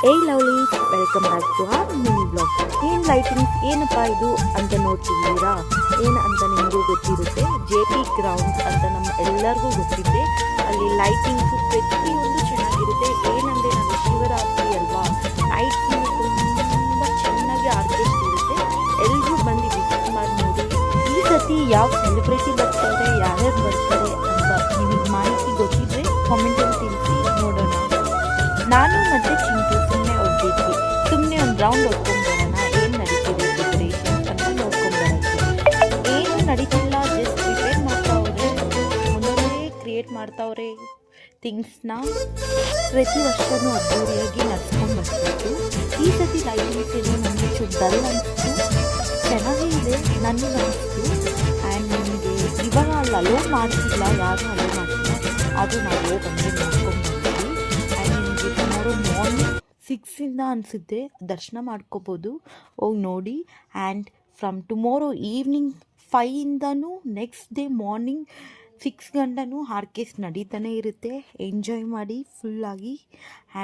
ಏಯ್ lovelies, welcome back to our mini blog. ಏನು lightings ಏನಪ್ಪ ಇದು ಅಂತ ನೋಡ್ತಿದ್ದೀರಾ? ಏನು ಅಂತ ನಿಮಗೂ ಗೊತ್ತಿರುತ್ತೆ. JP ಗ್ರೌಂಡ್ಸ್ ಅಂತ ನಮ್ಮ ಎಲ್ಲರಿಗೂ ಗೊತ್ತಿದೆ. ಅಲ್ಲಿ ಲೈಟಿಂಗ್ಸು ಪ್ರತಿಯೊಂದು ಚೆನ್ನಾಗಿರುತ್ತೆ. ಏನಂದರೆ ನಾವು ಶಿವರಾತ್ರಿ ಅಲ್ವಾ, ನೈಟ್ ತುಂಬ ಚೆನ್ನಾಗಿ ಆರ್ಕೆಸ್ಟ್ರಾ ಇರುತ್ತೆ. ಎಲ್ಲರೂ ಬಂದು ವಿಸಿಟ್ ಮಾಡಿ ನೋಡಿ. ಈ ಸತಿ ಯಾವ ಸೆಲೆಬ್ರಿಟಿ ಬರ್ತಾರೆ, ಯಾರ್ಯಾರು ಬರ್ತಾರೆ ಅಂತ ನಿಮಗೆ ಮಾಹಿತಿ ಗೊತ್ತಿದ್ರೆ ಕಾಮೆಂಟಲ್ಲಿ ತಿಳಿಸಿ ನೋಡೋಣ. ನಾನು ಮತ್ತು ಚಿಂಟು ಸುಮ್ಮನೆ ಹೋಗ್ತಿದ್ವಿ, ಸುಮ್ಮನೆ ಒಂದು ರೌಂಡ್ ಹೊಡ್ಕೊಂಡ್ಬರೋಣ, ಏನು ನಡೀತಿದೆ ಪ್ರಿಪರೇಷನ್ಸ್ ಅಂತ ನೋಡ್ಕೊಂಡ್ಬರೋಕ್ಕೆ. ಏನು ನಡೀತಿಲ್ಲ, ಜಸ್ಟ್ ಪ್ರಿಪೇರ್ ಮಾಡ್ತಾವ್ರೆ, ಒಂದೊಂದೇ ಕ್ರಿಯೇಟ್ ಮಾಡ್ತಾವ್ರೆ ಥಿಂಗ್ಸ್ನ. ಪ್ರತಿ ವರ್ಷವೂ ಅದ್ದೂರಿಯಾಗಿ ನಡ್ಸ್ಕೊಂಡು ಬರ್ತಿತ್ತು. ಈ ಸತಿ ಲೈಟಿಂಗ್ಸ್ ಏನೋ ನನಗೆ ಡಲ್ ಅನಿಸ್ತು, ಚೆನ್ನಾಗೇ ಇದೆ ನನಗೆ ಅನಿಸ್ತು. ಆ್ಯಂಡ್ ನಿಮಗೆ ಇವಾಗ ಅಲ್ಲಿ ಅಲೋ ಮಾಡ್ತಿಲ್ಲ, ಯಾರೂ ಅಲೋ ಮಾಡ್ತಿಲ್ಲ, ಅದು ನಾವು ಬಂದು ನೋಡ್ಕೊಂಡು ಟುಮಾರೋ ಮಾರ್ನಿಂಗ್ 6 ಅನಿಸುತ್ತೆ ದರ್ಶನ ಮಾಡ್ಕೋಬೋದು, ಹೋಗಿ ನೋಡಿ. And from tomorrow evening 5 next day morning 6 ಗಂಟನೂ ಆರ್ಕೆಸ್ಟ್ರಾ ನಡೀತಾನೆ ಇರುತ್ತೆ. ಎಂಜಾಯ್ ಮಾಡಿ ಫುಲ್ಲಾಗಿ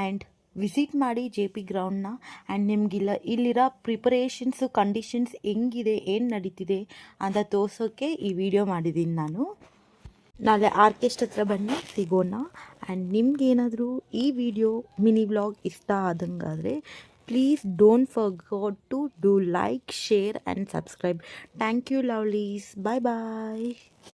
ಆ್ಯಂಡ್ ವಿಸಿಟ್ ಮಾಡಿ JP ಗ್ರೌಂಡ್ನ. ಆ್ಯಂಡ್ ನಿಮಗಿಲ್ಲ ಇಲ್ಲಿರೋ ಪ್ರಿಪರೇಷನ್ಸು ಕಂಡೀಷನ್ಸ್ ಹೆಂಗಿದೆ, ಏನು ನಡೀತಿದೆ ಅಂತ ತೋರ್ಸೋಕ್ಕೆ ಈ ವಿಡಿಯೋ ಮಾಡಿದ್ದೀನಿ ನಾನು. ನಾಳೆ ಆರ್ಕೆಸ್ಟ್ರಾ ಹತ್ರ ಬನ್ನಿ, ಸಿಗೋಣ. ಆ್ಯಂಡ್ ನಿಮ್ಗೇನಾದರೂ ಈ ವಿಡಿಯೋ ಮಿನಿ ವ್ಲಾಗ್ ಇಷ್ಟ ಆದಂಗಾದರೆ please don't forgot to do like, share and subscribe. Thank you lovelies, bye bye.